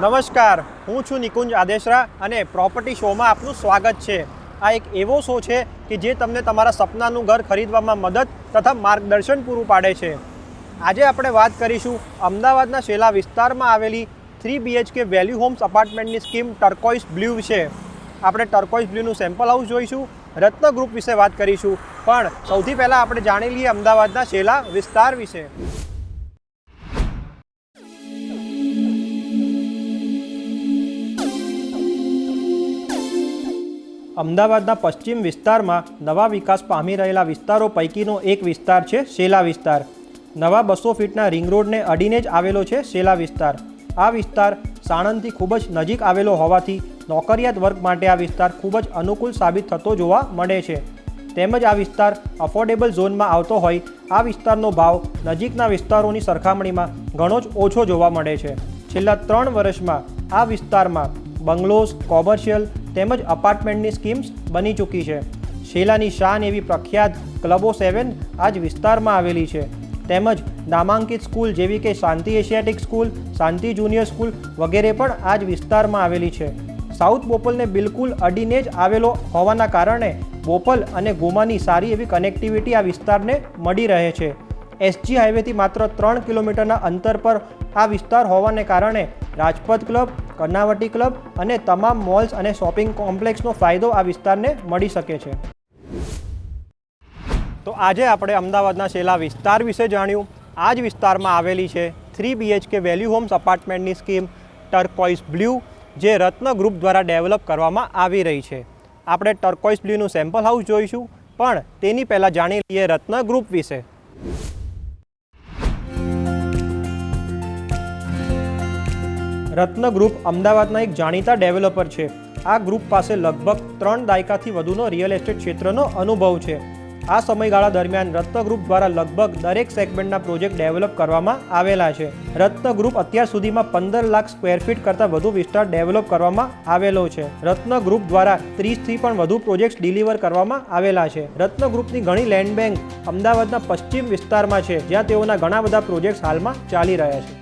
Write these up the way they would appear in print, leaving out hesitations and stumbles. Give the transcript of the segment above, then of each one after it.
નમસ્કાર, હું છું નિકુંજ આદેશરા અને પ્રોપર્ટી શોમાં આપનું સ્વાગત છે। આ એક એવો શો છે કે જે તમને તમારા સપનાનું ઘર ખરીદવામાં મદદ તથા માર્ગદર્શન પૂરું પાડે છે। આજે આપણે વાત કરીશું અમદાવાદના શેલા વિસ્તારમાં આવેલી 3 BHK વેલ્યુ હોમ્સ અપાર્ટમેન્ટની સ્કીમ ટર્કોઇસ બ્લુ વિશે। આપણે ટર્કોઇસ બ્લુનું સેમ્પલ હાઉસ જોઈશું, રત્ન ગ્રુપ વિશે વાત કરીશું, પણ સૌથી પહેલાં આપણે જાણી લઈએ અમદાવાદના શેલા વિસ્તાર વિશે। અમદાવાદના પશ્ચિમ વિસ્તારમાં નવા વિકાસ પામી રહેલા વિસ્તારો પૈકીનો એક વિસ્તાર છે શેલા વિસ્તાર। નવા 200 ફીટના રિંગ રોડને અડીને જ આવેલો છે શેલા વિસ્તાર। આ વિસ્તાર સાણંદથી ખૂબ જ નજીક આવેલો હોવાથી નોકરિયાત વર્ગ માટે આ વિસ્તાર ખૂબ જ અનુકૂળ સાબિત થતો જોવા મળે છે। તેમજ આ વિસ્તાર અફોર્ડેબલ ઝોનમાં આવતો હોય આ વિસ્તારનો ભાવ નજીકના વિસ્તારોની સરખામણીમાં ઘણો જ ઓછો જોવા મળે છે। છેલ્લા 3 વર્ષમાં આ વિસ્તારમાં બંગલોઝ, કોમર્શિયલ તેમજ અપાર્ટમેન્ટની સ્કીમ્સ બની ચૂકી છે। શેલાની શાન એવી પ્રખ્યાત ક્લબો 7 આ જ વિસ્તારમાં આવેલી છે। તેમજ નામાંકિત સ્કૂલ જેવી કે શાંતિ એશિયાટિક સ્કૂલ, શાંતિ જુનિયર સ્કૂલ વગેરે પણ આ જ વિસ્તારમાં આવેલી છે। સાઉથ બોપલને બિલકુલ અડીને જ આવેલો હોવાના કારણે બોપલ અને ગોમાની સારી એવી કનેક્ટિવિટી આ વિસ્તારને મળી રહે છે। SG હાઈવેથી માત્ર 3 કિલોમીટરના અંતર પર આ વિસ્તાર હોવાને કારણે રાજપથ ક્લબ, કર્ણાવટી ક્લબ અને તમામ મોલ્સ અને શોપિંગ કોમ્પ્લેક્સનો ફાયદો આ વિસ્તારને મળી શકે છે। તો આજે આપણે અમદાવાદના શેલા વિસ્તાર વિશે જાણ્યું। આ જ વિસ્તારમાં આવેલી છે 3 BHK વેલ્યુ હોમ્સ અપાર્ટમેન્ટની સ્કીમ ટર્કોઇસ બ્લુ, જે રત્ન ગ્રુપ દ્વારા ડેવલપ કરવામાં આવી રહી છે। આપણે ટર્કોઇસ બ્લુનું સેમ્પલ હાઉસ જોઈશું, પણ તેની પહેલાં જાણી લઈએ રત્ન ગ્રુપ વિશે। રત્ન ગ્રુપ અમદાવાદના એક જાણીતા ડેવલપર છે। આ ગ્રુપ પાસે લગભગ 3 દાયકાથી વધુનો રિયલ એસ્ટેટ ક્ષેત્રનો અનુભવ છે। આ સમયગાળા દરમિયાન રત્ન ગ્રુપ દ્વારા લગભગ દરેક સેગમેન્ટના પ્રોજેક્ટ ડેવલપ કરવામાં આવેલા છે। રત્ન ગ્રુપ અત્યાર સુધીમાં 15 લાખ સ્ક્વેર ફીટ કરતાં વધુ વિસ્તાર ડેવલપ કરવામાં આવેલો છે। રત્ન ગ્રુપ દ્વારા 30થી પણ વધુ પ્રોજેક્ટ્સ ડિલિવર કરવામાં આવેલા છે। રત્ન ગ્રુપની ઘણી લેન્ડ બેંક અમદાવાદના પશ્ચિમ વિસ્તારમાં છે, જ્યાં તેઓના ઘણા બધા પ્રોજેક્ટ્સ હાલમાં ચાલી રહ્યા છે।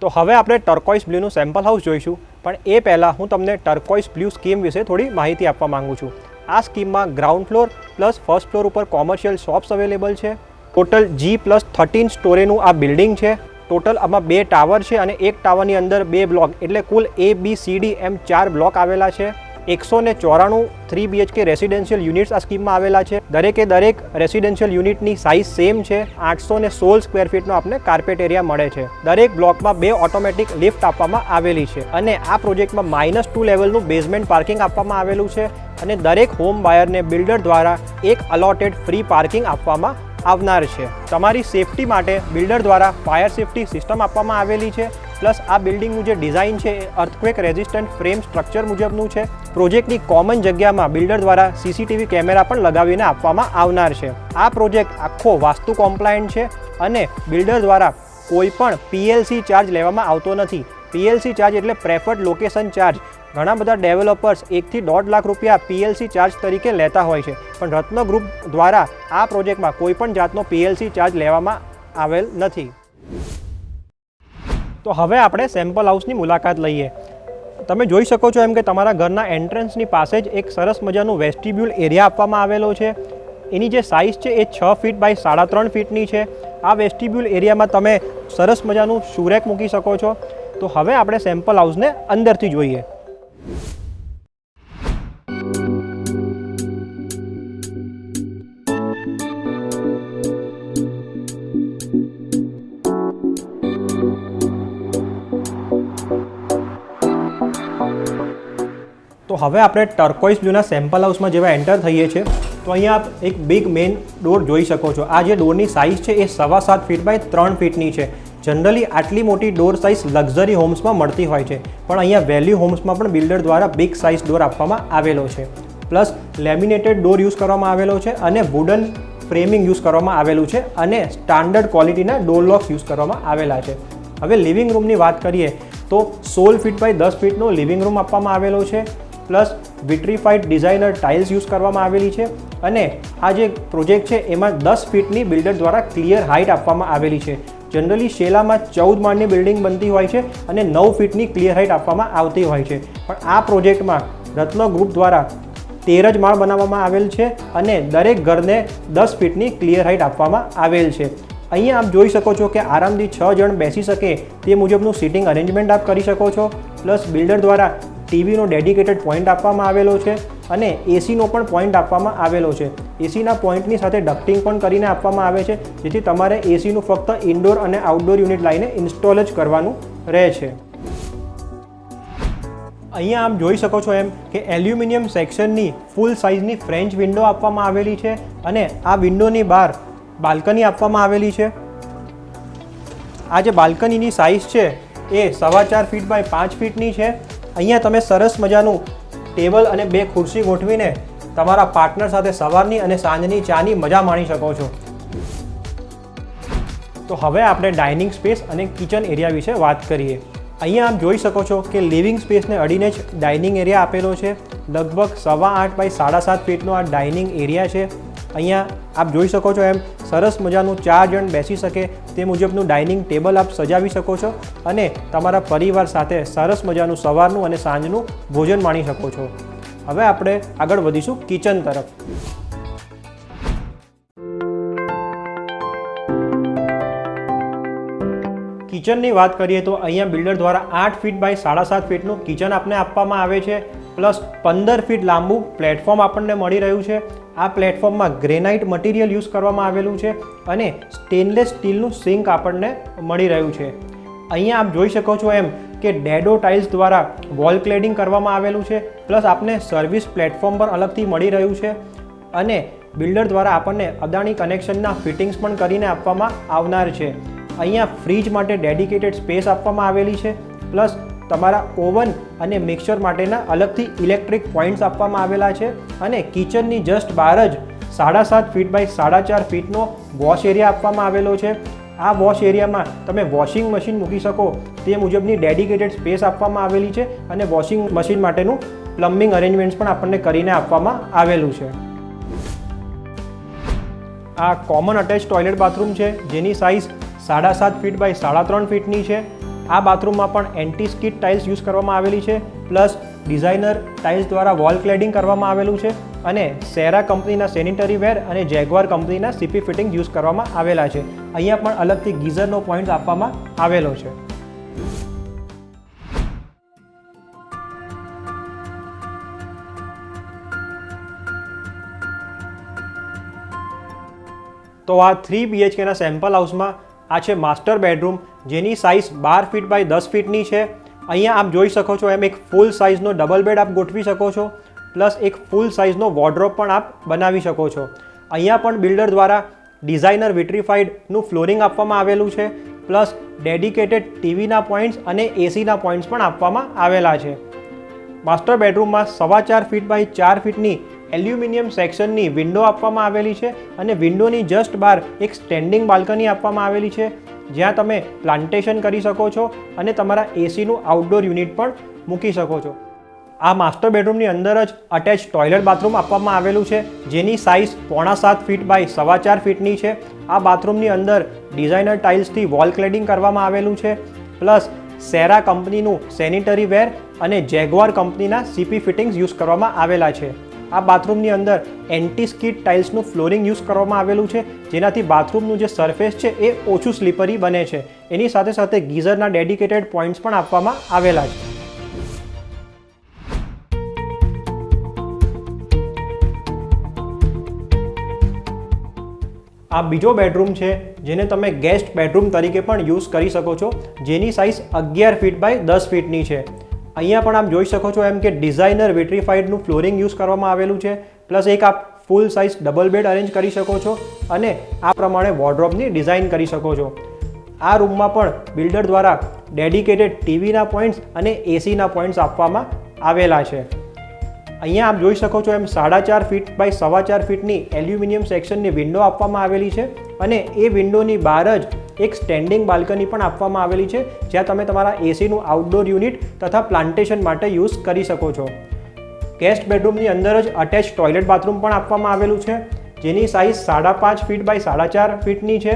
તો હવે આપણે ટર્કોઇસ બ્લુનું સેમ્પલ હાઉસ જોઈશું, પણ એ પહેલાં હું તમને ટર્કોઇસ બ્લુ સ્કીમ વિશે થોડી માહિતી આપવા માંગુ છું। આ સ્કીમમાં ground floor plus first floor ઉપર કોમર્શિયલ શોપ્સ અવેલેબલ છે। ટોટલ G+13 સ્ટોરેનું આ બિલ્ડિંગ છે। ટોટલ આમાં 2 ટાવર છે અને એક ટાવરની અંદર 2 બ્લોક, એટલે કુલ ABCD એમ 4 બ્લોક આવેલા છે। 194 3 BHK રેસિડેન્શિયલ યુનિટ્સ આ સ્કીમમાં આવેલા છે। દરેકે દરેક રેસિડેન્શિયલ યુનિટની સાઇઝ સેમ છે। 816 સ્ક્વેર ફીટનો આપને કાર્પેટ એરિયા મળે છે। દરેક બ્લોકમાં 2 ઓટોમેટિક લિફ્ટ આપવામાં આવેલી છે અને આ પ્રોજેક્ટમાં -2 લેવલનું બેઝમેન્ટ પાર્કિંગ આપવામાં આવેલું છે અને દરેક હોમ બાયરને બિલ્ડર દ્વારા એક અલોટેડ ફ્રી પાર્કિંગ આપવામાં આવનાર છે। તમારી સેફટી માટે બિલ્ડર દ્વારા ફાયર સેફટી સિસ્ટમ આપવામાં આવેલી છે। પ્લસ આ બિલ્ડિંગનું જે ડિઝાઇન છે એ અર્થક્વેક રેઝિસ્ટન્ટ ફ્રેમ સ્ટ્રક્ચર મુજબનું છે। પ્રોજેક્ટની કોમન જગ્યામાં બિલ્ડર દ્વારા CCTV કેમેરા પણ લગાવીને આપવામાં આવનાર છે। આ પ્રોજેક્ટ આખો વાસ્તુ કોમ્પ્લાયન્ટ છે અને બિલ્ડર દ્વારા કોઈ પણ PLC ચાર્જ લેવામાં આવતો નથી। PLC ચાર્જ એટલે પ્રેફર્ડ લોકેશન ચાર્જ। ઘણા બધા ડેવલપર્સ 1 થી 1.5 લાખ રૂપિયા PLC ચાર્જ તરીકે લેતા હોય છે, પણ રત્ન ગ્રુપ દ્વારા આ પ્રોજેક્ટમાં કોઈ પણ જાતનો PLC ચાર્જ લેવામાં આવેલ નથી। તો હવે આપણે સેમ્પલ હાઉસની મુલાકાત લઈએ। તમે જોઈ શકો છો એમ કે તમારા ઘરના એન્ટ્રન્સની પાસે જ એક સરસ મજાનું વેસ્ટિબ્યુલ એરિયા આપવામાં આવેલો છે। એની જે સાઇઝ છે એ 6 ફીટ બાય 3.5 ફીટની છે। આ વેસ્ટિબ્યુલ એરિયામાં તમે સરસ મજાનું શૂરેક મૂકી શકો છો। તો હવે આપણે સેમ્પલ હાઉસને અંદરથી જોઈએ। તો હવે આપણે ટર્કોઇસ બ્લુના સેમ્પલ હાઉસમાં જેવા એન્ટર થઈએ છીએ તો અહીંયા આપ એક બિગ મેઇન ડોર જોઈ શકો છો। આ જે ડોરની સાઇઝ છે એ 7.25 ફીટ બાય 3 ફીટની છે। જનરલી આટલી મોટી ડોર સાઇઝ લક્ઝરી હોમ્સમાં મળતી હોય છે, પણ અહીંયા વેલ્યુ હોમ્સમાં પણ બિલ્ડર દ્વારા બિગ સાઇઝ ડોર આપવામાં આવેલો છે। પ્લસ લેમિનેટેડ ડોર યુઝ કરવામાં આવેલો છે અને વુડન ફ્રેમિંગ યુઝ કરવામાં આવેલું છે અને સ્ટાન્ડર્ડ ક્વોલિટીના ડોર લોક્સ યુઝ કરવામાં આવેલા છે। હવે લિવિંગ રૂમની વાત કરીએ તો 16 ફીટ બાય 10 ફીટનો લિવિંગ રૂમ આપવામાં આવેલો છે। Plus vitrified designer tiles use કરવામાં આવેલી છે અને આ જે પ્રોજેક્ટ છે એમાં 10 ફીટની બિલ્ડર દ્વારા ક્લિયર હાઇટ આપવામાં આવેલી છે। જનરલી શેલામાં 14 માળની બિલ્ડિંગ બનતી હોય છે અને 9 ફીટની ક્લિયર હાઇટ આપવામાં આવતી હોય છે, પણ આ પ્રોજેક્ટમાં રત્ન ગ્રુપ દ્વારા 13 જ માળ બનાવવામાં આવેલ છે અને દરેક ઘરને 10 ફીટની ક્લિયર હાઇટ આપવામાં આવેલ છે. અહીંયા આપ જોઈ શકો છો કે આરામથી 6 જણ બેસી શકે તે મુજબનું સીટિંગ અરેન્જમેન્ટ આપ કરી શકો છો. પ્લસ બિલ્ડર દ્વારા ટીવીનો ડેડિકેટેડ પોઈન્ટ આપવામાં આવેલો છે અને એસીનો પણ પોઈન્ટ આપવામાં આવેલો છે. એસીના પોઈન્ટની સાથે ડક્ટિંગ પણ કરીને આપવામાં આવે છે, જેથી તમારે એસીનું ફક્ત ઇન્ડોર અને આઉટડોર યુનિટ લાવીને ઇન્સ્ટોલ જ કરવાનું રહે છે. અહીંયા આપ જોઈ શકો છો એમ કે એલ્યુમિનિયમ સેક્શનની ફૂલ સાઇઝની ફ્રેન્ચ વિન્ડો આપવામાં આવેલી છે અને આ વિન્ડોની બહાર બાલ્કની આપવામાં આવેલી છે. આ જે બાલ્કનીની સાઇઝ છે એ 4.5 ફીટ બાય 5 ફીટની છે. અહીંયા તમે સરસ મજાનું ટેબલ અને 2 ખુરશી ગોઠવીને તમારા પાર્ટનર સાથે સવારની અને સાંજની ચાની મજા માણી શકો છો. તો હવે આપણે ડાઇનિંગ સ્પેસ અને કિચન એરિયા વિશે વાત કરીએ. અહીંયા આપ જોઈ શકો છો કે લિવિંગ સ્પેસને અડીને જ ડાઇનિંગ એરિયા આપેલો છે. લગભગ 8.5 બાય 7.5 ફીટનો આ ડાઇનિંગ એરિયા છે. અહીંયા આપ જોઈ શકો છો એમ સરસ મજાનું 4 જણ બેસી શકે તે મુજબનું ડાઇનિંગ ટેબલ આપ સજાવી શકો છો અને તમારા પરિવાર સાથે સરસ મજાનું સવારનું અને સાંજનું ભોજન માણી શકો છો. હવે આપણે આગળ વધીશું કિચન તરફ. કિચનની વાત કરીએ તો અહીંયા બિલ્ડર દ્વારા 8 ફીટ બાય 7.5 ફીટનું કિચન આપને આપવામાં આવે છે. પ્લસ 15 ફીટ લાંબુ પ્લેટફોર્મ આપણને મળી રહ્યું છે. આ પ્લેટફોર્મમાં ગ્રેનાઇટ મટીરિયલ યુઝ કરવામાં આવેલું છે અને સ્ટેનલેસ સ્ટીલનું સિંક આપણને મળી રહ્યું છે. અહીંયા આપ જોઈ શકો છો એમ કે ડેડો ટાઇલ્સ દ્વારા વોલ ક્લેડિંગ કરવામાં આવેલું છે. પ્લસ આપને સર્વિસ પ્લેટફોર્મ પર અલગથી મળી રહ્યું છે અને બિલ્ડર દ્વારા આપણને અદાણી કનેક્શનના ફિટિંગ્સ પણ કરીને આપવામાં આવનાર છે. અહીંયા ફ્રીજ માટે ડેડિકેટેડ સ્પેસ આપવામાં આવેલી છે. પ્લસ તમારા ઓવન અને મિક્સર માટેના અલગથી ઇલેક્ટ્રિક પોઈન્ટ્સ આપવામાં આવેલા છે અને કિચનની જસ્ટ બહાર જ 7.5 ફીટ બાય 4.5 ફીટનો વોશ એરિયા આપવામાં આવેલો છે. આ વોશ એરિયામાં તમે વોશિંગ મશીન મૂકી શકો તે મુજબની ડેડિકેટેડ સ્પેસ આપવામાં આવેલી છે અને વોશિંગ મશીન માટેનું પ્લમ્બિંગ અરેન્જમેન્ટ્સ પણ આપણને કરીને આપવામાં આવેલું છે. આ કોમન અટેચ ટોયલેટ બાથરૂમ છે, જેની સાઇઝ 7.5 ફીટ બાય 3.5 ફીટની છે. આ બાથરૂમમાં પણ એન્ટી સ્કિડ ટાઇલ્સ યુઝ કરવામાં આવેલી છે. પ્લસ ડિઝાઇનર ટાઇલ્સ દ્વારા વોલ ક્લેડિંગ કરવામાં આવેલું છે અને સેરા કંપનીના સેનિટરી વેર અને જેગવાર કંપનીના સીપી ફિટિંગ યુઝ કરવામાં આવેલા છે. અહીંયા પણ અલગથી ગીઝરનો પોઈન્ટ આપવામાં આવેલો છે. તો આ 3 BHKના સેમ્પલ હાઉસમાં આ છે માસ્ટર બેડરૂમ, જેની સાઇઝ 12 ફીટ બાય 10 ફીટની છે. અહીંયા આપ જોઈ શકો છો એમ એક ફૂલ સાઇઝનો ડબલ બેડ આપ ગોઠવી શકો છો. પ્લસ એક ફૂલ સાઇઝનો વોર્ડરોબ પણ આપ બનાવી શકો છો. અહીંયા પણ બિલ્ડર દ્વારા ડિઝાઇનર વિટ્રીફાઈડનું ફ્લોરિંગ આપવામાં આવેલું છે. પ્લસ ડેડિકેટેડ ટીવીના પોઈન્ટ્સ અને એસીના પોઈન્ટ્સ પણ આપવામાં આવેલા છે. માસ્ટર બેડરૂમમાં 4.5 ફીટ બાય 4 ફીટની એલ્યુમિનિયમ સેક્શનની વિન્ડો આપવામાં આવેલી છે અને વિન્ડોની જસ્ટ બહાર એક સ્ટેન્ડિંગ બાલ્કની આપવામાં આવેલી છે, જ્યાં તમે પ્લાન્ટેશન કરી શકો છો અને તમારા એસીનું આઉટડોર યુનિટ પણ મૂકી શકો છો. આ માસ્ટર બેડરૂમની અંદર જ અટેચ ટોયલેટ બાથરૂમ આપવામાં આવેલું છે, જેની સાઇઝ 7.5 ફીટ બાય 4.5 ફીટની છે. આ બાથરૂમની અંદર ડિઝાઇનર ટાઇલ્સથી વોલ ક્લેડિંગ કરવામાં આવેલું છે. પ્લસ સેરા કંપનીનું સેનિટરી વેર અને જેગવાર કંપનીના સીપી ફિટિંગ્સ યુઝ કરવામાં આવેલા છે. આ બાથરૂમની અંદર એન્ટી સ્કિડ ટાઇલ્સનું ફ્લોરિંગ યુઝ કરવામાં આવેલું છે, જેનાથી બાથરૂમનું જે સરફેસ છે એ ઓછું સ્લીપરી બને છે. એની સાથે સાથે ગીઝરના ડેડિકેટેડ પોઈન્ટ્સ પણ આપવામાં આવેલા છે. આ બીજો બેડરૂમ છે, જેને તમે ગેસ્ટ બેડરૂમ તરીકે પણ યુઝ કરી શકો છો, જેની સાઇઝ 11 ફીટ બાય 10 ફીટની છે. અહીંયા પણ આપ જોઈ શકો છો એમ કે ડિઝાઇનર વિટ્રીફાઈડનું ફ્લોરિંગ યુઝ કરવામાં આવેલું છે. પ્લસ એક આપ full size double bed arrange કરી શકો છો અને આ પ્રમાણે વોર્ડરોબની ડિઝાઇન કરી શકો છો. આ રૂમમાં પણ બિલ્ડર દ્વારા ડેડિકેટેડ ટીવીના પોઈન્ટ્સ અને એસીના પોઈન્ટ્સ આપવામાં આવેલા છે. અહીંયા આપ જોઈ શકો છો એમ 4.5 ફીટ બાય 4.5 ફીટની એલ્યુમિનિયમ સેક્શનની વિન્ડો આપવામાં આવેલી છે અને એ વિન્ડોની બહાર જ એક સ્ટેન્ડિંગ બાલ્કની પણ આપવામાં આવેલી છે, જ્યાં તમે તમારા એસીનું આઉટડોર યુનિટ તથા પ્લાન્ટેશન માટે યુઝ કરી શકો છો. ગેસ્ટ બેડરૂમની અંદર જ અટેચ ટોયલેટ બાથરૂમ પણ આપવામાં આવેલું છે, જેની સાઇઝ 5.5 ફીટ બાય 4.5 ફીટની છે.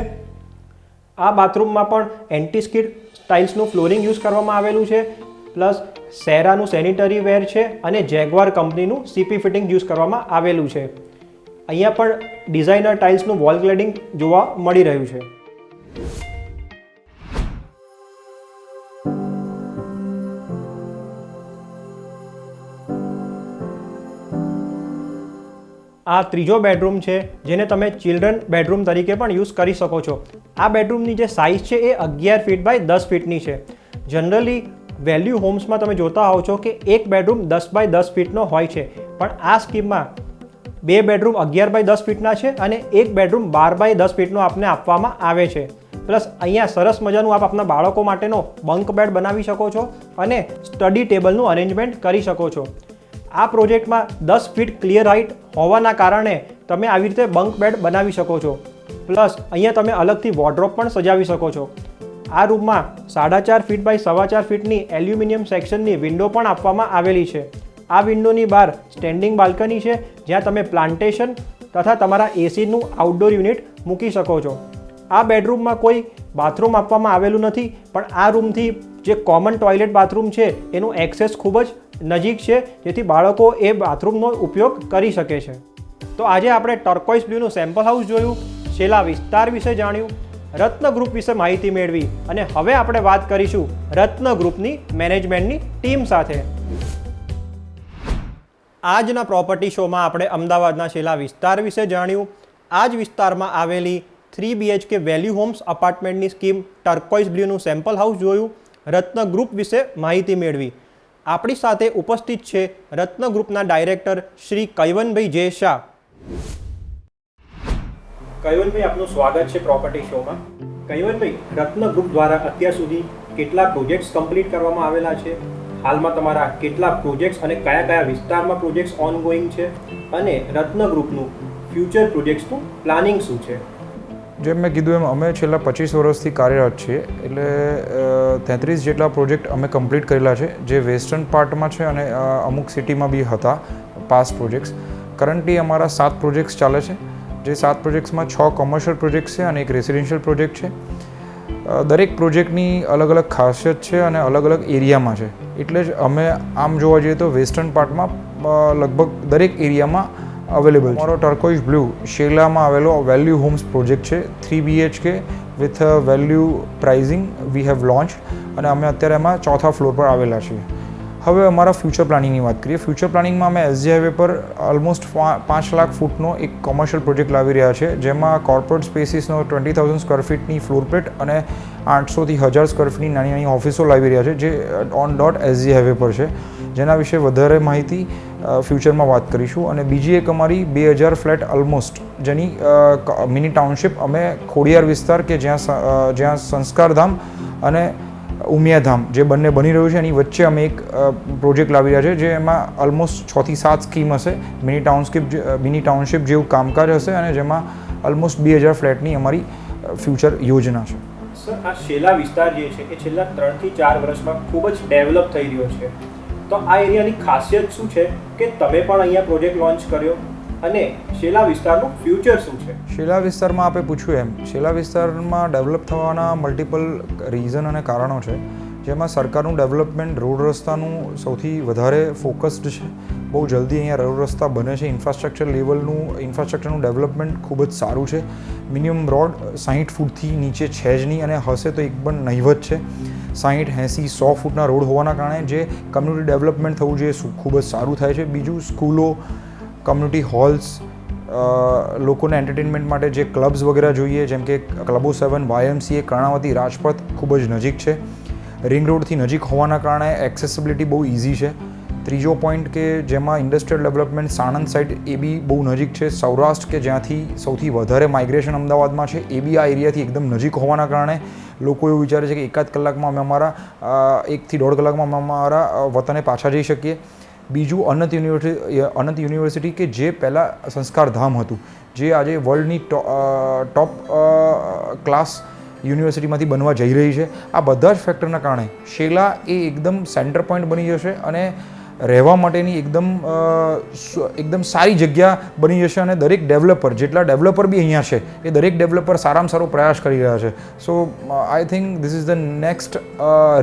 આ બાથરૂમમાં પણ એન્ટી-સ્કિડ સ્ટાઇલ્સનું ફ્લોરિંગ યુઝ કરવામાં આવેલું છે, પ્લસ સેરાનું સેનિટરી વેર છે અને જેગવાર કંપનીનું સીપી ફિટિંગ યુઝ કરવામાં આવેલું છે. અહીંયા પણ ડિઝાઇનર ટાઇલ્સનું વોલ ક્લેડિંગ જોવા મળી રહ્યું છે. આ ત્રીજો બેડરૂમ છે, જેને તમે ચિલ્ડ્રન બેડરૂમ તરીકે પણ યુઝ કરી શકો છો. આ બેડરૂમની જે સાઇઝ છે એ 11 ફીટ બાય 10 ફીટની છે. જનરલી વેલ્યુ હોમ્સમાં તમે જોતા હોવ છો કે એક બેડરૂમ 10 બાય 10 ફીટનો હોય છે, પણ આ સ્કીમમાં બે બેડરૂમ 11 બાય 10 ફીટના છે અને એક બેડરૂમ 12 બાય 10 ફીટનો આપને આપવામાં આવે છે. પ્લસ અહીંયા સરસ મજાનું આપ આપના બાળકો માટેનો બંક બેડ બનાવી શકો છો અને સ્ટડી ટેબલનું અરેન્જમેન્ટ કરી શકો છો. આ પ્રોજેક્ટમાં 10 ફીટ ક્લિયર હાઇટ હોવાના કારણે તમે આવી રીતે બંક બેડ બનાવી શકો છો. પ્લસ અહીંયા તમે અલગથી વોર્ડરોબ પણ સજાવી શકો છો. આ રૂમમાં 4.5 ફીટ બાય 4.5 ફીટની એલ્યુમિનિયમ સેક્શનની વિન્ડો પણ આપવામાં આવેલી છે. આ વિન્ડોની બહાર સ્ટેન્ડિંગ બાલ્કની છે, જ્યાં તમે પ્લાન્ટેશન તથા તમારા એસીનું આઉટડોર યુનિટ મૂકી શકો છો. આ બેડરૂમમાં કોઈ બાથરૂમ આપવામાં આવેલું નથી, પણ આ રૂમથી જે કોમન ટોયલેટ બાથરૂમ છે એનું એક્સેસ ખૂબ જ નજીક છે, જેથી બાળકો એ બાથરૂમનો ઉપયોગ કરી શકે છે. તો આજે આપણે ટર્કોઇઝ બ્લુનું સેમ્પલ હાઉસ જોયું, શેલા વિસ્તાર વિશે જાણ્યું, રત્ન ગ્રુપ વિશે માહિતી મેળવી અને હવે આપણે વાત કરીશું રત્ન ગ્રુપની મેનેજમેન્ટની ટીમ સાથે. આજના પ્રોપર્ટી શોમાં આપણે અમદાવાદના શેલા વિસ્તાર વિશે જાણ્યું. આ જ વિસ્તારમાં આવેલી 3 BHK વેલ્યુ હોમ્સ અપાર્ટમેન્ટની સ્કીમ ટર્કોઇઝ બ્લુનું સેમ્પલ હાઉસ જોયું, રત્ન ગ્રુપ વિશે માહિતી મેળવી. આપણી સાથે ઉપસ્થિત છે રત્ન ગ્રુપના ડાયરેક્ટર શ્રી કૈવનભાઈ જે શાહ. કૈવનભાઈ, આપનું સ્વાગત છે પ્રોપર્ટી શોમાં. કૈવનભાઈ, રત્ન ગ્રુપ દ્વારા અત્યાર સુધી કેટલા પ્રોજેક્ટ્સ કમ્પ્લીટ કરવામાં આવેલા છે? હાલમાં તમારા કેટલા પ્રોજેક્ટ્સ અને કયા કયા વિસ્તારમાં પ્રોજેક્ટ્સ ઓનગોઈંગ છે? અને રત્ન ગ્રુપનું ફ્યુચર પ્રોજેક્ટ્સનું પ્લાનિંગ શું છે? જેમ મેં કીધું એમ અમે છેલ્લા 25 વર્ષથી કાર્યરત છીએ, એટલે 33 જેટલા પ્રોજેક્ટ અમે કમ્પ્લીટ કરેલા છે, જે વેસ્ટર્ન પાર્ટમાં છે અને અમુક સિટીમાં બી હતા પાસ્ટ પ્રોજેક્ટ્સ. કરન્ટલી અમારા 7 પ્રોજેક્ટ્સ ચાલે છે, જે 7 પ્રોજેક્ટ્સમાં 6 કોમર્શિયલ પ્રોજેક્ટ્સ છે અને એક રેસિડેન્શિયલ પ્રોજેક્ટ છે. દરેક પ્રોજેક્ટની અલગ અલગ ખાસિયત છે અને અલગ અલગ એરિયામાં છે, એટલે જ અમે આમ જોવા જઈએ તો વેસ્ટર્ન પાર્ટમાં લગભગ દરેક એરિયામાં અવેલેબલ. અમારો ટર્કોઇઝ બ્લુ શેલામાં આવેલો વેલ્યુ હોમ્સ પ્રોજેક્ટ છે, 3 BHK with value pricing we have launch, અને અમે અત્યારે એમાં 4થા ફ્લોર પર આવેલા છીએ. હવે અમારા ફ્યુચર પ્લાનિંગની વાત કરીએ. ફ્યુચર પ્લાનિંગમાં અમે SG હાઈવે પર ઓલમોસ્ટ 5 લાખ ફૂટનો એક કોમર્શિયલ પ્રોજેક્ટ લાવી રહ્યા છે, જેમાં કોર્પોરેટ સ્પેસીસનો 20,000 સ્ક્વેર ફીટની ફ્લોર પ્લેટ અને 800થી 1000 સ્ક્વેર ફીટની નાની નાની ઓફિસો લાવી રહ્યા છે, જે ઓન ડોટ SG હાઈવે પર છે. જેના વિશે વધારે માહિતી ફ્યુચરમાં વાત કરીશું. અને બીજી એક અમારી 2000 ફ્લેટ ઓલમોસ્ટ, જેની મિની ટાઉનશીપ અમે ખોડિયાર વિસ્તાર કે જ્યાં સંસ્કારધામ અને ઉમિયાધામ જે બંને બની રહ્યું છે, એની વચ્ચે અમે એક પ્રોજેક્ટ લાવી રહ્યા છે, જે એમાં ઓલમોસ્ટ 6 થી 7 સ્કીમ હશે. મિની ટાઉનશીપ જેવું કામકાજ હશે, અને જેમાં ઓલમોસ્ટ 2000 ફ્લેટની અમારી ફ્યુચર યોજના છે. સર, આ શેલા વિસ્તાર જે છે એ છેલ્લા 3 થી 4 વર્ષમાં ખૂબ જ ડેવલપ થઈ રહ્યો છે. તો આ એરિયાની ખાસિયત શું છે કે તમે પણ અહીંયા પ્રોજેક્ટ લોન્ચ કર્યો, અને શેલા વિસ્તારનું ફ્યુચર શું છે? શેલા વિસ્તારમાં આપણે પૂછ્યું એમ, શેલા વિસ્તારમાં ડેવલપ થવાના મલ્ટિપલ રીઝન અને કારણો છે, જેમાં સરકારનું ડેવલપમેન્ટ રોડ રસ્તાનું સૌથી વધારે ફોકસ્ડ છે. બહુ જલ્દી અહીંયા રોડ રસ્તા બને છે. ઇન્ફ્રાસ્ટ્રક્ચરનું ડેવલપમેન્ટ ખૂબ જ સારું છે. મિનિમમ રોડ 60 ફૂટથી નીચે છે જ નહીં, અને હશે તો એકદમ નહિવત છે. 60, 80, 100 ફૂટના રોડ હોવાના કારણે જે કમ્યુનિટી ડેવલપમેન્ટ થવું જોઈએ ખૂબ જ સારું થાય છે. બીજું, સ્કૂલો, કમ્યુનિટી હોલ્સ, લોકોને એન્ટરટેનમેન્ટ માટે જે ક્લબ્સ વગેરે જોઈએ, જેમ કે ક્લબો 7, YMCA, કર્ણાવતી, રાજપથ ખૂબ જ નજીક છે. રિંગ રોડથી નજીક હોવાના કારણે એક્સેસિબિલિટી બહુ ઇઝી છે. ત્રીજો પોઈન્ટ કે જેમાં ઇન્ડસ્ટ્રીયલ ડેવલપમેન્ટ સાણંદ સાઇડ એ બી બહુ નજીક છે. સૌરાષ્ટ્ર કે જ્યાંથી સૌથી વધારે માઇગ્રેશન અમદાવાદમાં છે, એ બી આ એરિયાથી એકદમ નજીક હોવાના કારણે લોકો એવું વિચારે છે કે 1 કલાકમાં અમે અમારા 1 થી 1.5 કલાકમાં અમે અમારા વતને પાછા જઈ શકીએ. બીજું, અનંત યુનિવર્સિટી કે જે પહેલાં સંસ્કારધામ હતું, જે આજે વર્લ્ડની ટોપ ક્લાસ યુનિવર્સિટીમાંથી બનવા જઈ રહી છે. આ બધા જ ફેક્ટરના કારણે શેલા એ એકદમ સેન્ટર પોઈન્ટ બની જશે, અને રહેવા માટેની એકદમ સારી જગ્યા બની જશે અને દરેક ડેવલપર જેટલા ડેવલપર બી અહીંયા છે એ દરેક ડેવલપર સારામાં સારો પ્રયાસ કરી રહ્યા છે. So I think this is the next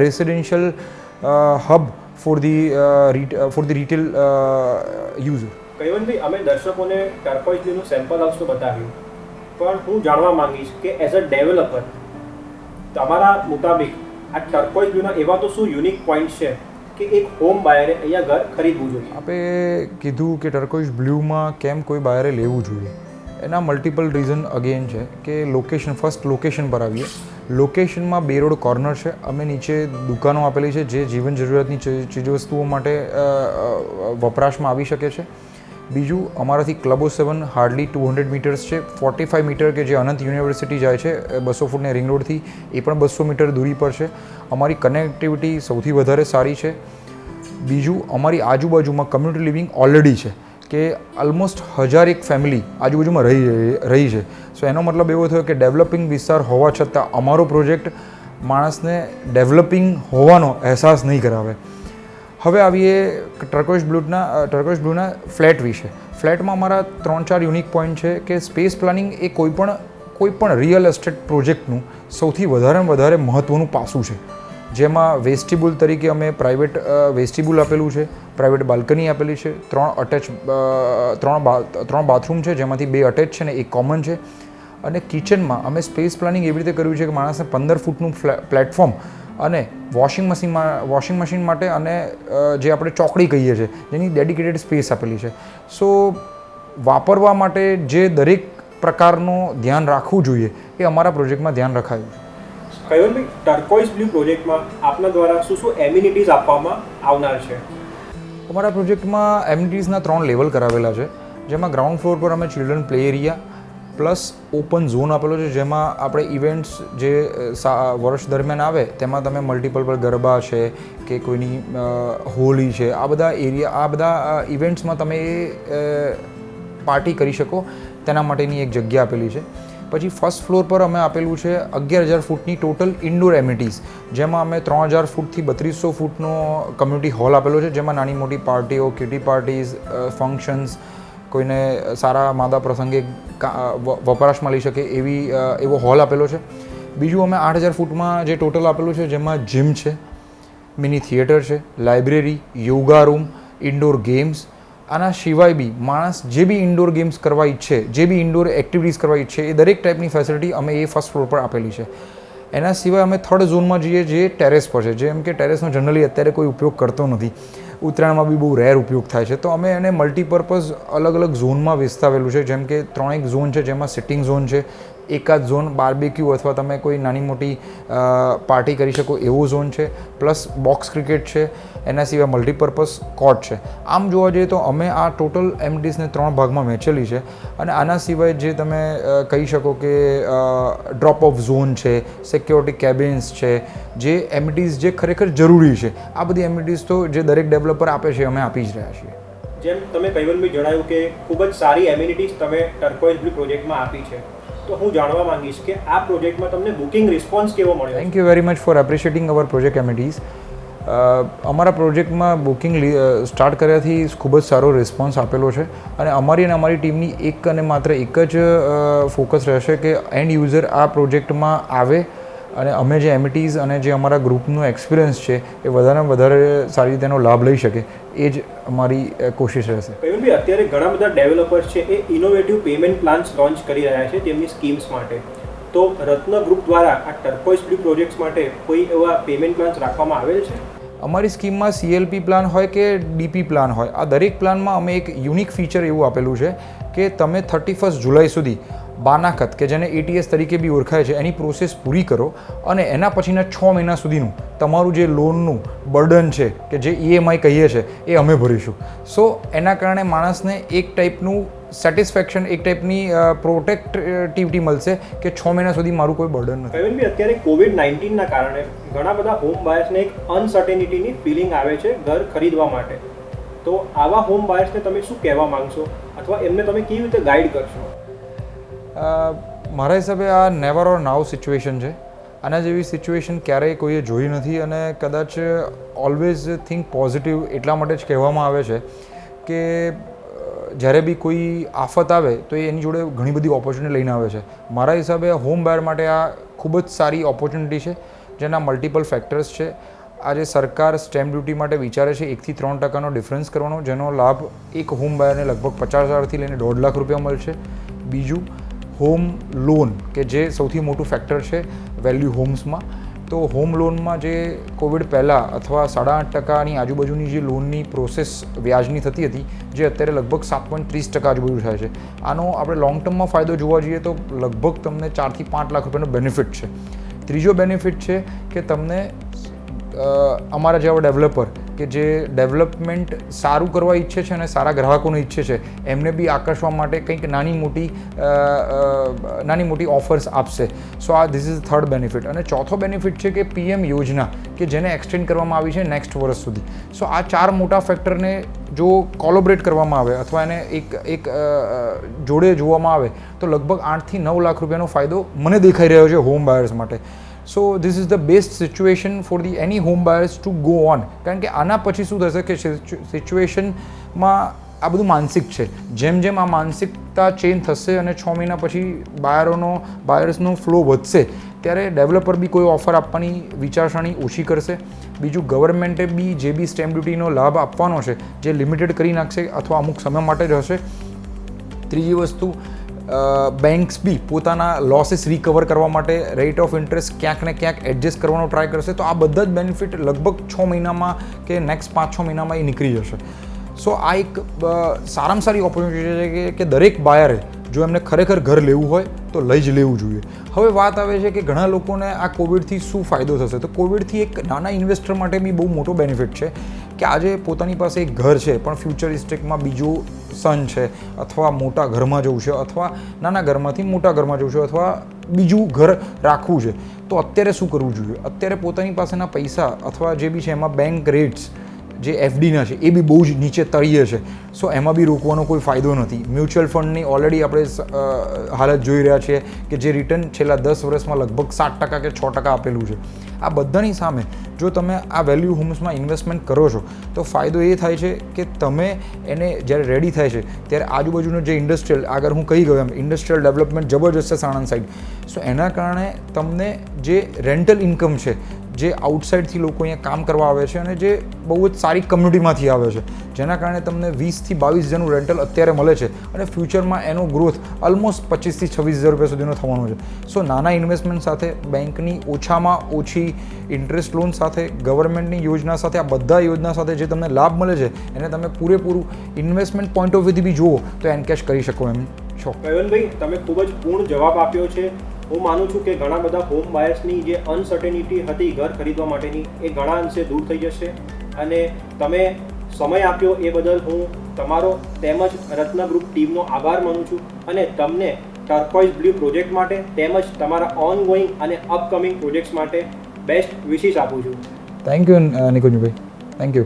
residential hub for the retail user. કૈવનભાઈ, અમે દર્શકોને ટર્કોઇઝ બ્લુનું સેમ્પલ હાઉસ તો બતાવ્યું, પણ હું જાણવા માંગીશ કે એઝ અ ડેવલપર તમારા મુતાબિક આ ટર્કોઇઝ બ્લુના એવા તો શું યુનિક પોઈન્ટ છે કે એક હોમ બાયરે અહીંયા ઘર ખરીદવું જોઈએ? આપણે કીધું કે ટર્કોઇઝ બ્લુમાં કેમ કોઈ બાયરે લેવું જોઈએ, એના મલ્ટિપલ રીઝન અગેન છે કે લોકેશન. ફર્સ્ટ લોકેશન પર આવીએ. લોકેશનમાં બે રોડ કોર્નર છે. અમે નીચે દુકાનો આપેલી છે જે જીવન જરૂરિયાતની ચીજવસ્તુઓ માટે વપરાશમાં આવી શકે છે. બીજું, અમારાથી ક્લબો 7 હાર્ડલી 200 મીટર્સ છે. 45 મીટર કે જે અનંત યુનિવર્સિટી જાય છે 200 ફૂટની રિંગ રોડથી, એ પણ 200 મીટર દૂરી પર છે. અમારી કનેક્ટિવિટી સૌથી વધારે સારી છે. બીજું, અમારી આજુબાજુમાં કમ્યુનિટી લિવિંગ ઓલરેડી છે કે ઓલમોસ્ટ 1001 ફેમિલી આજુબાજુમાં રહી છે. સો એનો મતલબ એવો થયો કે ડેવલપિંગ વિસ્તાર હોવા છતાં અમારો પ્રોજેક્ટ માણસને ડેવલપિંગ હોવાનો અહેસાસ નહીં કરાવે. હવે આવીએ ટર્કોઇઝ બ્લુના ફ્લેટ વિશે. ફ્લેટમાં અમારા 3-4 યુનિક પોઈન્ટ છે કે સ્પેસ પ્લાનિંગ એ કોઈ પણ રિયલ એસ્ટેટ પ્રોજેક્ટનું સૌથી વધારે મહત્ત્વનું પાસું છે. જેમાં વેસ્ટિબ્યુલ તરીકે અમે પ્રાઇવેટ વેસ્ટિબ્યુલ આપેલું છે, પ્રાઇવેટ બાલ્કની આપેલી છે, 3 બાથરૂમ છે જેમાંથી 2 અટેચ છે ને 1 કોમન છે. અને કિચનમાં અમે સ્પેસ પ્લાનિંગ એવી રીતે કર્યું છે કે માણસને 15 ફૂટનું પ્લેટફોર્મ અને વોશિંગ મશીન માટે અને જે આપણે ચોકડી કહીએ છીએ જેની ડેડિકેટેડ સ્પેસ આપેલી છે. સો વાપરવા માટે જે દરેક પ્રકારનું ધ્યાન રાખવું જોઈએ એ અમારા પ્રોજેક્ટમાં ધ્યાન રખાયું છે. કૈવનભાઈ, ટર્કોઇઝ બ્લુ પ્રોજેક્ટમાં આપના દ્વારા શું એમ્યુનિટીઝ આપવામાં આવનાર છે? અમારા પ્રોજેક્ટમાં એમ્યુનિટીઝના 3 લેવલ કરાવેલા છે, જેમાં ગ્રાઉન્ડ ફ્લોર પર અમે children play area plus open zone આપેલો છે, જેમાં આપણે ઇવેન્ટ્સ જે વર્ષ દરમિયાન આવે તેમાં તમે મલ્ટિપલ પર ગરબા છે કે કોઈની હોલી છે, આ બધા ઇવેન્ટ્સમાં તમે પાર્ટી કરી શકો તેના માટેની એક જગ્યા આપેલી છે. પછી ફર્સ્ટ ફ્લોર પર અમે આપેલું છે 11,000 ફૂટની ટોટલ ઇન્ડોર એમિટીઝ, જેમાં અમે 3,000 ફૂટથી 3200 ફૂટનો કમ્યુનિટી હોલ આપેલો છે, જેમાં નાની મોટી પાર્ટીઓ, કિટી પાર્ટીઝ, ફંક્શન્સ, કોઈને સારા માદા પ્રસંગે વપરાશમાં લઈ શકે એવો હોલ આપેલો છે. બીજું, અમે 8,000 ફૂટમાં જે ટોટલ આપેલું છે જેમાં જીમ છે, મિની થિયેટર છે, library, yoga room, indoor games. આના સિવાય બી માણસ જે બી ઇન્ડોર ગેમ્સ કરવા ઈચ્છે, જે બી ઇન્ડોર એક્ટિવિટીઝ કરવા ઈચ્છે એ દરેક ટાઈપની ફેસિલિટી અમે એ ફર્સ્ટ ફ્લોર પર આપેલી છે. એના સિવાય અમે થર્ડ ઝોનમાં જઈએ જે ટેરેસ પર છે, જેમ કે ટેરેસનો જનરલી અત્યારે કોઈ ઉપયોગ કરતો નથી, ઉત્તરાયણમાં બી બહુ રેર ઉપયોગ થાય છે, તો અમે એને મલ્ટીપર્પઝ અલગ ઝોનમાં વિસ્તાવેલું છે. જેમ કે 3 ઝોન છે જેમાં સિટિંગ ઝોન છે, એકાદ ઝોન બાર્બેક્યુ અથવા તમે કોઈ નાની મોટી પાર્ટી કરી શકો એવો ઝોન છે, પ્લસ બોક્સ ક્રિકેટ છે, એના સિવાય મલ્ટીપર્પઝ કોર્ટ છે. આમ જોવા જઈએ તો અમે આ ટોટલ એમિટીઝને 3 ભાગમાં વહેંચેલી છે. અને આના સિવાય જે તમે કહી શકો કે ડ્રોપ ઓફ ઝોન છે, સિક્યોરિટી કેબિન્સ છે, જે એમિટીઝ જે ખરેખર જરૂરી છે, આ બધી એમિટીઝ તો જે દરેક ડેવલપર આપે છે અમે આપી જ રહ્યા છીએ. જેમ તમે કૈવનભાઈ જણાવ્યું કે ખૂબ જ સારી એમ્યુનિટીઝ તમે ટર્કોઇઝ બ્લુ પ્રોજેક્ટમાં આપી છે, તો હું જાણવા માંગીશ કે આ પ્રોજેક્ટમાં તમને બુકિંગ રિસ્પોન્સ કેવો મળ્યો? Thank you very much for appreciating our project amenities. અમારા પ્રોજેક્ટમાં બુકિંગ સ્ટાર્ટ કર્યાથી ખૂબ જ સારો રિસ્પોન્સ આપેલો છે. અને અમારી ટીમની એક અને માત્ર એક જ ફોકસ રહેશે કે એન્ડ યુઝર આ પ્રોજેક્ટમાં આવે અને અમે જે એમિટીઝ અને જે અમારા ગ્રુપનો એક્સપિરિયન્સ છે એ વધારે સારી રીતે એનો લાભ લઈ શકે, એ જ અમારી કોશિશ રહેશે. કૈવનભાઈ, અત્યારે ઘણા બધા ડેવલપર્સ છે એ ઇનોવેટિવ પેમેન્ટ પ્લાન્સ લોન્ચ કરી રહ્યા છે તેમની સ્કીમ્સ માટે, તો રત્ન ગ્રુપ દ્વારા આ ટર્કોઇઝ બ્લુ પ્રોજેક્ટ્સ માટે કોઈ એવા પેમેન્ટ પ્લાન્સ રાખવામાં આવેલ છે? અમારી સ્કીમમાં CLP પ્લાન હોય કે DP પ્લાન હોય, આ દરેક પ્લાનમાં અમે એક યુનિક ફીચર એવું આપેલું છે કે તમે 31 જુલાઈ સુધી બાનાખત કે જેને ATS તરીકે બી ઓળખાય છે એની પ્રોસેસ પૂરી કરો અને એના પછીના 6 મહિના સુધીનું તમારું જે લોનનું બર્ડન છે કે જે EMI કહીએ છીએ એ અમે ભરીશું. સો એના કારણે માણસને એક ટાઈપનું સેટિસ્ફેક્શન, એક ટાઈપની પ્રોટેક્ટિવિટી મળશે કે 6 મહિના સુધી મારું કોઈ બર્ડન નથી. કૈવનભાઈ, અત્યારે COVID-19ના કારણે ઘણા બધા હોમ બાયર્સને એક અનસર્ટેનિટીની ફિલિંગ આવે છે ઘર ખરીદવા માટે, તો આવા હોમ બાયર્સને તમે શું કહેવા માંગશો અથવા એમને તમે કેવી રીતે ગાઈડ કરશો? મારા હિસાબે આ નેવર ઓર નાવ સિચ્યુએશન છે. આના જેવી સિચ્યુએશન ક્યારેય કોઈએ જોઈ નથી અને કદાચ ઓલવેઝ થિંક પોઝિટિવ એટલા માટે જ કહેવામાં આવે છે કે જ્યારે બી કોઈ આફત આવે તો એ એની જોડે ઘણી બધી ઓપોર્ચ્યુનિટી લઈને આવે છે. મારા હિસાબે હોમ બાયર માટે આ ખૂબ જ સારી ઓપોર્ચ્યુનિટી છે જેના મલ્ટિપલ ફેક્ટર્સ છે. આજે સરકાર સ્ટેમ્પ ડ્યુટી માટે વિચારે છે 1 થી 3% ડિફરન્સ કરવાનો, જેનો લાભ એક હોમ બાયરને લગભગ 50,000થી લઈને 1.5 લાખ રૂપિયા મળશે. બીજું હોમ લોન કે જે સૌથી મોટું ફેક્ટર છે વેલ્યુ હોમ્સમાં. તો હોમ લોનમાં જે કોવિડ પહેલાં અથવા 8.5%ની આજુબાજુની જે લોનની પ્રોસેસ વ્યાજની થતી હતી, જે અત્યારે લગભગ 7.30% આજુબાજુ થાય છે. આનો આપણે લોંગ ટર્મમાં ફાયદો જોવા જઈએ તો લગભગ તમને 4 થી 5 લાખ રૂપિયાનો બેનિફિટ છે. ત્રીજો બેનિફિટ છે કે તમને અમારા જેવા ડેવલપર કે જે ડેવલપમેન્ટ સારું કરવા ઈચ્છે છે અને સારા ગ્રાહકોને ઈચ્છે છે એમને બી આકર્ષવા માટે કંઈક નાની મોટી ઓફર્સ આપશે. સો આ ધીસ ઇઝ થર્ડ બેનિફિટ. અને ચોથો બેનિફિટ છે કે PM યોજના કે જેને એક્સટેન્ડ કરવામાં આવી છે નેક્સ્ટ વર્ષ સુધી. સો આ 4 મોટા ફેક્ટરને જો કોલોબરેટ કરવામાં આવે અથવા એને એક જોડે જોવામાં આવે તો લગભગ 8 થી 9 લાખ રૂપિયાનો ફાયદો મને દેખાઈ રહ્યો છે હોમ બાયર્સ માટે. So this is the best situation for the any home buyers to go on. કારણ કે આના પછી શું થશે કે સિચ્યુએશનમાં આ બધું માનસિક છે. જેમ જેમ આ માનસિકતા ચેન્જ થશે અને 6 મહિના પછી બાયર્સનો ફ્લો વધશે ત્યારે ડેવલપર બી કોઈ ઓફર આપવાની વિચારસરણી ઓછી કરશે. બીજું ગવર્મેન્ટે બી જે બી સ્ટેમ્પ ડ્યુટીનો લાભ આપવાનો છે જે લિમિટેડ કરી નાખશે અથવા અમુક સમય માટે જ હશે. ત્રીજી વસ્તુ બેન્ક્સ બી પોતાના લોસીસ રિકવર કરવા માટે રેટ ઓફ ઇન્ટરેસ્ટ ક્યાંક ને ક્યાંક એડજસ્ટ કરવાનો ટ્રાય કરશે. તો આ બધા જ બેનિફિટ લગભગ 6 મહિનામાં કે નેક્સ્ટ 5-6 મહિનામાં એ નીકળી જશે. સો આ એક સારામાં સારી ઓપોર્ચ્યુનિટી છે કે દરેક બાયરે જો એમને ખરેખર ઘર લેવું હોય તો લઈ જ લેવું જોઈએ. હવે વાત આવે છે કે ઘણા લોકોને આ કોવિડથી શું ફાયદો થશે. તો કોવિડથી એક નાના ઇન્વેસ્ટર માટે બી બહુ મોટો બેનિફિટ છે કે આજે પોતાની પાસે એક ઘર છે પણ ફ્યુચરિસ્ટિકમાં બીજો સન છે અથવા મોટા ઘરમાં જવું છે અથવા નાના ઘરમાંથી મોટા ઘરમાં જવું છે અથવા બીજું ઘર રાખવું છે. તો અત્યારે શું કરવું જોઈએ? અત્યારે પોતાની પાસેના પૈસા અથવા જે બી છે એમાં બેંક રેટ્સ જે FDના છે એ બી બહુ જ નીચે તળિયે છે. સો એમાં બી રોકવાનો કોઈ ફાયદો નથી. મ્યુચ્યુઅલ ફંડની ઓલરેડી આપણે હાલત જોઈ રહ્યા છીએ કે જે રિટર્ન છેલ્લા 10 વર્ષમાં લગભગ 7% કે 6% આપેલું છે. આ બધાની સામે જો તમે આ વેલ્યુ હોમ્સમાં ઇન્વેસ્ટમેન્ટ કરો છો તો ફાયદો એ થાય છે કે તમે એને જ્યારે રેડી થાય છે ત્યારે આજુબાજુનો જે ઇન્ડસ્ટ્રીયલ, આગળ હું કહી ગયો એમ ઇન્ડસ્ટ્રીયલ ડેવલપમેન્ટ જબરજસ્ત છે સાણંદ સાઈડ. સો એના કારણે તમને જે રેન્ટલ ઇન્કમ છે જે આઉટસાઇડથી લોકો અહીંયા કામ કરવા આવે છે અને જે બહુ જ સારી કમ્યુનિટીમાંથી આવે છે જેના કારણે તમને 20 થી 22 હજારનું રેન્ટલ અત્યારે મળે છે અને ફ્યુચરમાં એનો ગ્રોથ ઓલમોસ્ટ 25 થી 26 હજાર રૂપિયા સુધીનો થવાનો છે. સો નાના ઇન્વેસ્ટમેન્ટ સાથે બેંકની ઓછામાં ઓછી ઇન્ટરેસ્ટ લોન સાથે ગવર્મેન્ટની યોજના સાથે આ બધા યોજના સાથે જે તમને લાભ મળે છે એને તમે પૂરેપૂરું ઇન્વેસ્ટમેન્ટ પોઈન્ટ ઓફ વ્યૂથી બી જુઓ તો એનકેશ કરી શકો એમ છો. કયવનભાઈ, તમે ખૂબ જ પૂર્ણ જવાબ આપ્યો છે. હું માનું છું કે ઘણા બધા હોમ બાયર્સની જે અનસર્ટેનિટી હતી ઘર ખરીદવા માટેની એ ઘણા અંશે દૂર થઈ જશે અને તમે સમય આપ્યો એ બદલ હું તમારો તેમજ રત્ન ગ્રુપ ટીમનો આભાર માનું છું અને તમને ટર્કોઇઝ બ્લુ પ્રોજેક્ટ માટે તેમજ તમારા ઓનગોઈંગ અને અપકમિંગ પ્રોજેક્ટ્સ માટે બેસ્ટ વિશિસ આપું છું. Thank you નિકુંજભાઈ, thank you.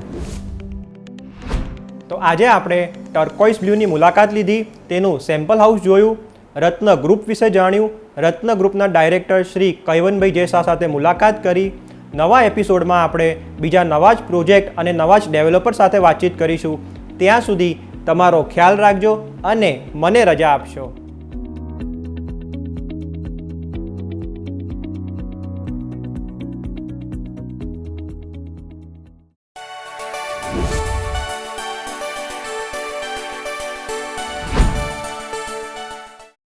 તો આજે આપણે ટર્કોઇઝ બ્લુની મુલાકાત લીધી, તેનું સેમ્પલ હાઉસ જોયું, રત્ન ગ્રુપ વિશે જાણ્યું, રત્ન ગ્રુપના ડાયરેક્ટર શ્રી કયવનભાઈ જેસા સાથે મુલાકાત કરી. નવા એપિસોડમાં આપણે બીજા નવા જ પ્રોજેક્ટ અને નવા જ ડેવલપર સાથે વાતચીત કરીશું. ત્યાં સુધી તમારો ખ્યાલ રાખજો અને મને રજા આપશો.